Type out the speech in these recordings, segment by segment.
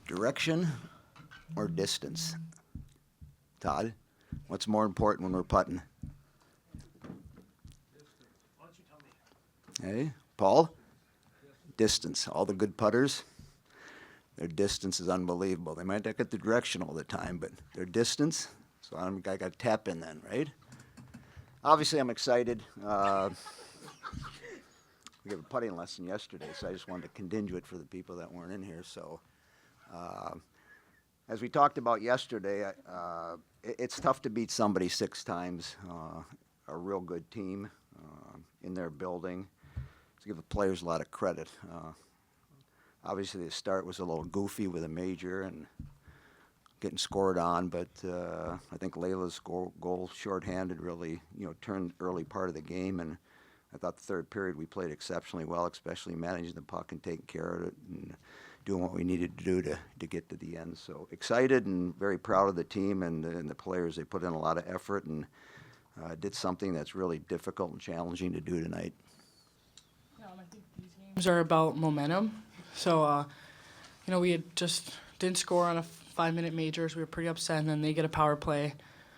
Direction or distance? Todd, what's more important when we're putting? Hey, Paul? Distance. All the good putters, their distance is unbelievable. They might not get the direction all the time, but their distance, so I got to tap in then, right? Obviously, I'm excited. We gave a putting lesson yesterday, so I just wanted to continue it for the people that weren't in here. So, as we talked about yesterday, it's tough to beat somebody 6 times, a real good team in their building. To give the players a lot of credit. Obviously, the start was a little goofy with a major and getting scored on, but I think Laila's goal shorthanded really, turned early part of the game, and I thought the third period we played exceptionally well, especially managing the puck and taking care of it and doing what we needed to do to get to the end. So excited and very proud of the team and the players. They put in a lot of effort and did something that's really difficult and challenging to do tonight. I think these games are about momentum. So, we had just didn't score on a 5-minute majors. We were pretty upset, and then they get a power play.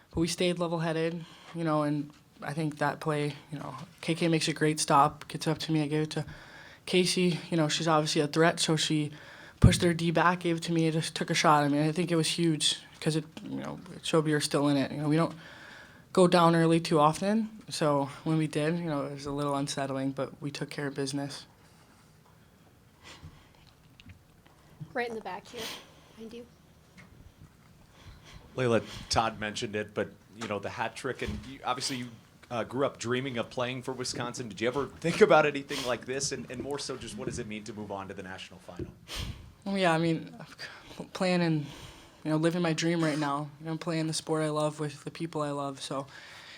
But we stayed level-headed, and I think that play, KK makes a great stop, gets up to me. I gave it to Casey. She's obviously a threat, so she pushed their D back, gave it to me, just took a shot. I mean, I think it was huge because it showed we were still in it. We don't go down early too often. So when we did, it was a little unsettling, but we took care of business. Right in the back here, behind you. Laila, Todd mentioned it, but the hat trick, and obviously you grew up dreaming of playing for Wisconsin. Did you ever think about anything like this, and more so just what does it mean to move on to the national final? Well, yeah, I mean, playing and living my dream right now. I'm playing the sport I love with the people I love, so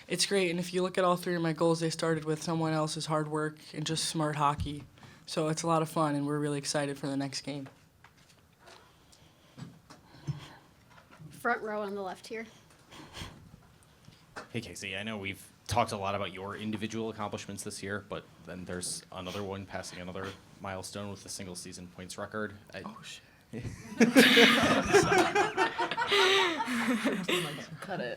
it's great. And if you look at all 3 of my goals, they started with someone else's hard work and just smart hockey. So it's a lot of fun, and we're really excited for the next game. Front row on the left here. Hey, Casey, I know we've talked a lot about your individual accomplishments this year, but then there's another one passing another milestone with the single-season points record. Oh, shit. Cut it.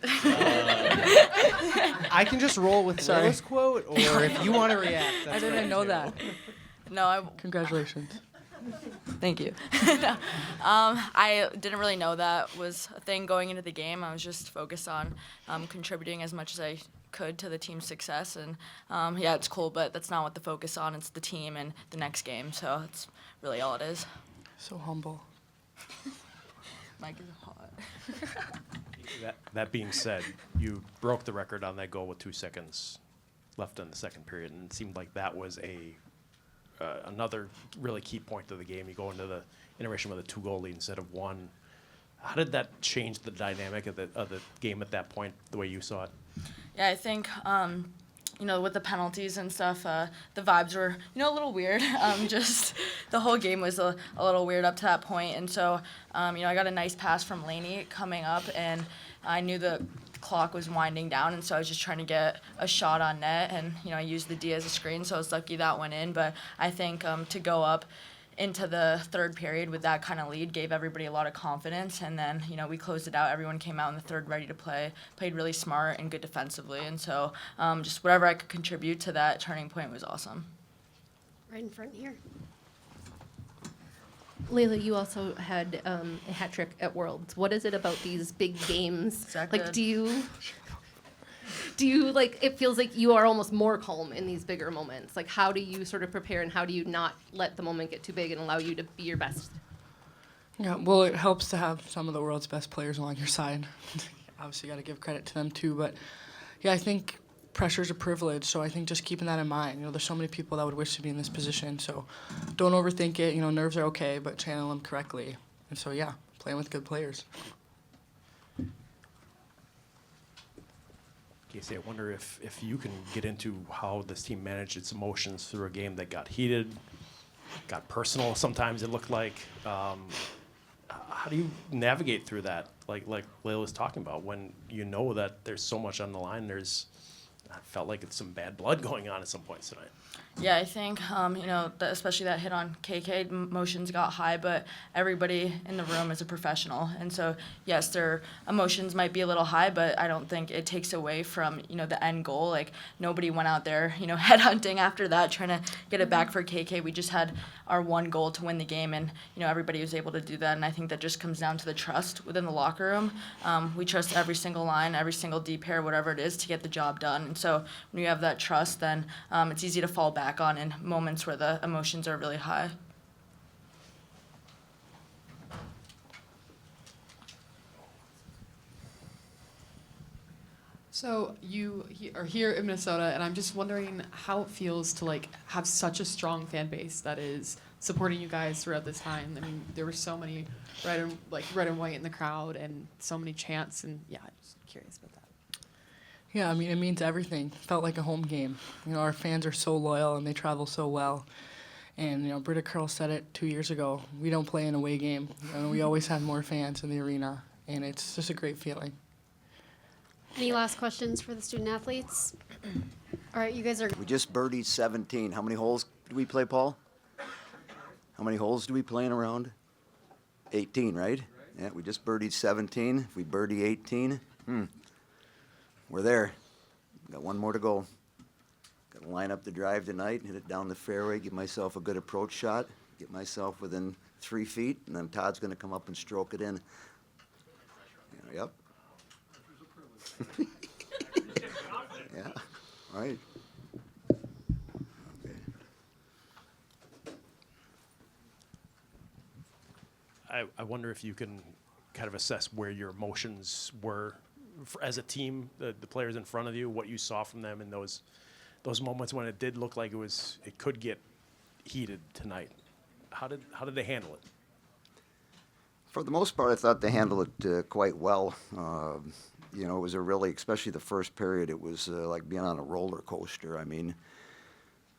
I can just roll with Laila's quote, or if you want to react. I didn't know that. No, Congratulations. thank you. I didn't really know that was a thing going into the game. I was just focused on contributing as much as I could to the team's success. And yeah, it's cool, but that's not what the focus on. It's the team and the next game. So that's really all it is. So humble. Mike is hot. That being said, you broke the record on that goal with 2 seconds left in the second period, and it seemed like that was another really key point of the game. You go into the intermission with a 2-goal lead instead of 1. How did that change the dynamic of the game at that point, the way you saw it? Yeah, I think, with the penalties and stuff, the vibes were, a little weird. Just the whole game was a little weird up to that point. And so, I got a nice pass from Laney coming up, and I knew the clock was winding down, and so I was just trying to get a shot on net, and, I used the D as a screen, so I was lucky that went in. But I think to go up into the third period with that kind of lead gave everybody a lot of confidence, and then we closed it out. Everyone came out in the third ready to play, played really smart and good defensively, and so just whatever I could contribute to that turning point was awesome. Right in front here. Laila, you also had a hat trick at Worlds. What is it about these big games? Like, do you like, it feels like you are almost more calm in these bigger moments. Like, how do you sort of prepare, and how do you not let the moment get too big and allow you to be your best? Yeah, well, it helps to have some of the world's best players on your side. Obviously, you got to give credit to them too. But yeah, I think pressure's a privilege. So I think just keeping that in mind. There's so many people that would wish to be in this position. So don't overthink it. Nerves are okay, but channel them correctly. And so yeah, playing with good players. Casey, I wonder if you can get into how this team managed its emotions through a game that got heated, got personal. Sometimes it looked like. How do you navigate through that, like Laila was talking about, when you know that there's so much on the line? I felt like it's some bad blood going on at some points tonight. Yeah, I think, especially that hit on KK, emotions got high, but everybody in the room is a professional. And so, yes, their emotions might be a little high, but I don't think it takes away from, the end goal. Like, nobody went out there, headhunting after that, trying to get it back for KK. We just had our one goal to win the game, and, everybody was able to do that. And I think that just comes down to the trust within the locker room. We trust every single line, every single D pair, whatever it is, to get the job done. And so when you have that trust, then it's easy to fall back on in moments where the emotions are really high. So you are here in Minnesota, and I'm just wondering how it feels to have such a strong fan base that is supporting you guys throughout this time. I mean, there were so many red and white in the crowd, and so many chants, and yeah, I'm just curious about that. Yeah, I mean, it means everything. Felt like a home game. Our fans are so loyal and they travel so well. And, Britta Curl said it 2 years ago. We don't play an away game. We always have more fans in the arena, and it's just a great feeling. Any last questions for the student athletes? All right, you guys are. We just birdied 17. How many holes do we play, Paul? How many holes do we play in a round? 18, right? Yeah, we just birdied 17. If we birdie 18, we're there. Got one more to go. Got to line up the drive tonight, hit it down the fairway, give myself a good approach shot, get myself within 3 feet, and then Todd's going to come up and stroke it in. Yep. Yeah. All right. Okay. I wonder if you can kind of assess where your emotions were as a team, the players in front of you, what you saw from them in those moments when it did look like it could get heated tonight. How did they handle it? For the most part, I thought they handled it quite well. It was a really, especially the first period, it was like being on a roller coaster. I mean,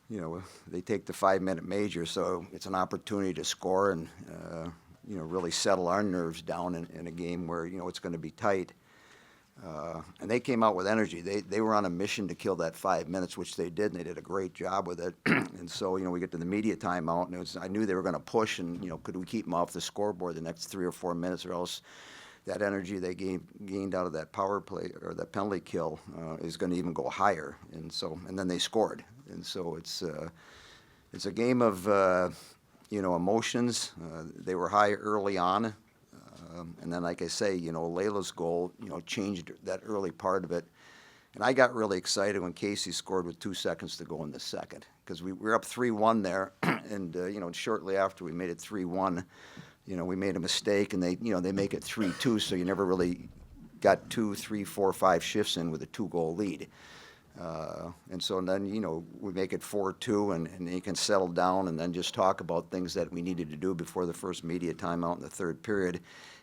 they take the 5-minute major, so it's an opportunity to score and, really settle our nerves down in a game where, it's going to be tight. And they came out with energy. They were on a mission to kill that 5 minutes, which they did, and they did a great job with it. And so, we get to the media timeout, and I knew they were going to push, and, could we keep them off the scoreboard the next 3 or 4 minutes, or else that energy they gained out of that power play or that penalty kill is going to even go higher. And then they scored. And so it's a game of, emotions. They were high early on. And then, like I say, Laila's goal, changed that early part of it. And I got really excited when Casey scored with 2 seconds to go in the second, because we were up 3-1 there, and shortly after we made it 3-1, we made a mistake, and they make it 3-2, so you never really got 2, 3, 4, 5 shifts in with a 2-goal lead. And so then, we make it 4-2, and you can settle down and then just talk about things that we needed to do before the first media timeout in the third period.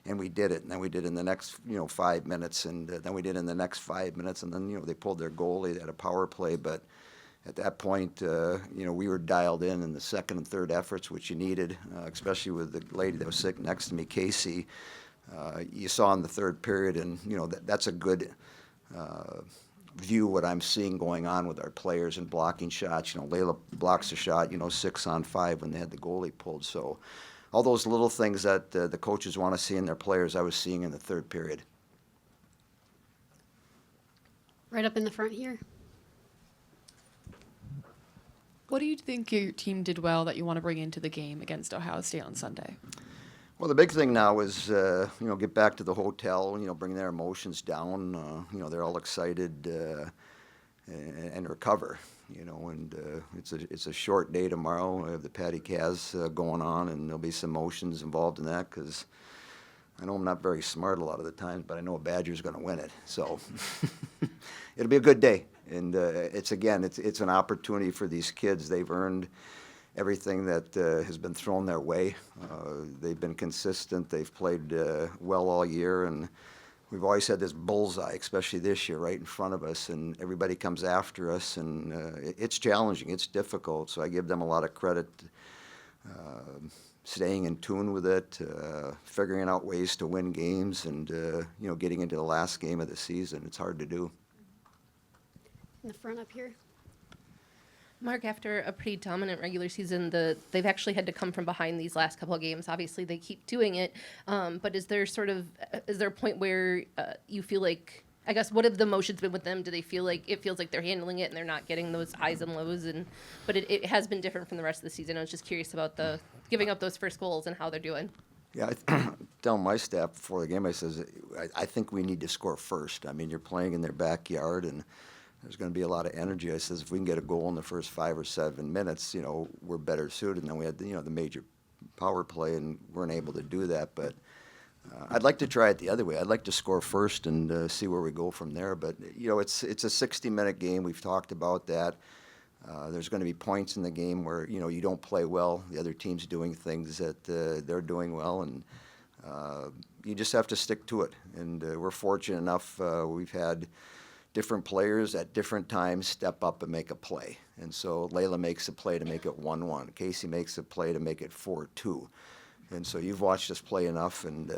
And we did it. And then we did in the next, 5 minutes, and then we did in the next 5 minutes. And then, they pulled their goalie. They had a power play. But at that point, we were dialed in the second and third efforts, which you needed, especially with the lady that was sitting next to me, Casey. You saw in the third period, and, that's a good view what I'm seeing going on with our players and blocking shots. Laila blocks a shot, 6-on-5 when they had the goalie pulled. So all those little things that the coaches want to see in their players, I was seeing in the third period. Right up in the front here. What do you think your team did well that you want to bring into the game against Ohio State on Sunday? Well, the big thing now is, get back to the hotel, bring their emotions down. They're all excited and recover, and it's a short day tomorrow. We have the Patty Caz going on, and there'll be some emotions involved in that, because I know I'm not very smart a lot of the times, but I know a Badger's going to win it. So it'll be a good day. And it's an opportunity for these kids. They've earned everything that has been thrown their way. They've been consistent. They've played well all year, and we've always had this bullseye, especially this year, right in front of us, and everybody comes after us, and it's challenging. It's difficult, so I give them a lot of credit, staying in tune with it, figuring out ways to win games, and getting into the last game of the season. It's hard to do. In the front up here. Mark, after a pretty dominant regular season, they've actually had to come from behind these last couple of games. Obviously, they keep doing it, but is there a point where you feel like, I guess, what have the emotions been with them? Do they feel like it feels like they're handling it and they're not getting those highs and lows? But it has been different from the rest of the season. I was just curious about the giving up those first goals and how they're doing. Yeah, I tell my staff before the game, I says, I think we need to score first. I mean, you're playing in their backyard, and there's going to be a lot of energy. I says, if we can get a goal in the first 5 or 7 minutes, we're better suited. And then we had, the major power play, and weren't able to do that. But I'd like to try it the other way. I'd like to score first and see where we go from there. But, it's a 60-minute game. We've talked about that. There's going to be points in the game where, you don't play well. The other team's doing things that they're doing well, and you just have to stick to it. And we're fortunate enough we've had different players at different times step up and make a play. And so Laila makes a play to make it 1-1. Casey makes a play to make it 4-2. And so you've watched us play enough and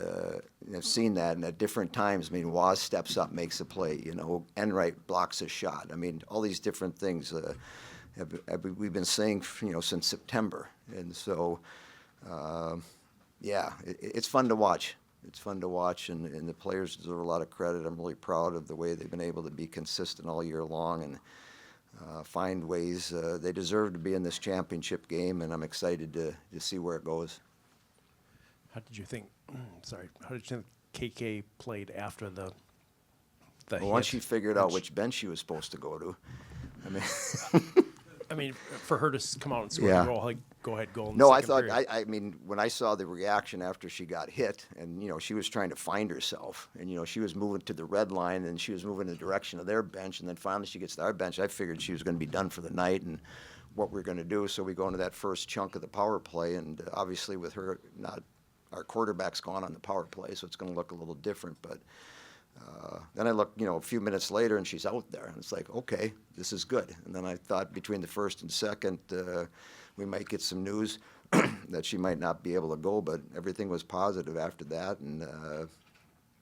have seen that. And at different times, I mean, Waz steps up, makes a play. Enright blocks a shot. I mean, all these different things we've been saying, since September. And so, it's fun to watch. It's fun to watch, and the players deserve a lot of credit. I'm really proud of the way they've been able to be consistent all year long and find ways. They deserve to be in this championship game, and I'm excited to see where it goes. How did you think? How did you think KK played after the Well, once hit? she figured out which bench she was supposed to go to, I mean, for her to come out and score Yeah. a goal, like, go ahead, goal. In No, the I second thought, period. I mean, when I saw the reaction after she got hit, and, she was trying to find herself, and, she was moving to the red line, and she was moving in the direction of their bench, and then finally she gets to our bench. I figured she was going to be done for the night and what we're going to do. So we go into that first chunk of the power play, and obviously with her, our quarterback's gone on the power play, so it's going to look a little different, but then I look, a few minutes later, and she's out there, and it's like, okay, this is good. And then I thought between the first and second, we might get some news that she might not be able to go, but everything was positive after that, and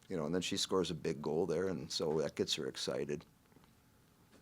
and then she scores a big goal there, and so that gets her excited.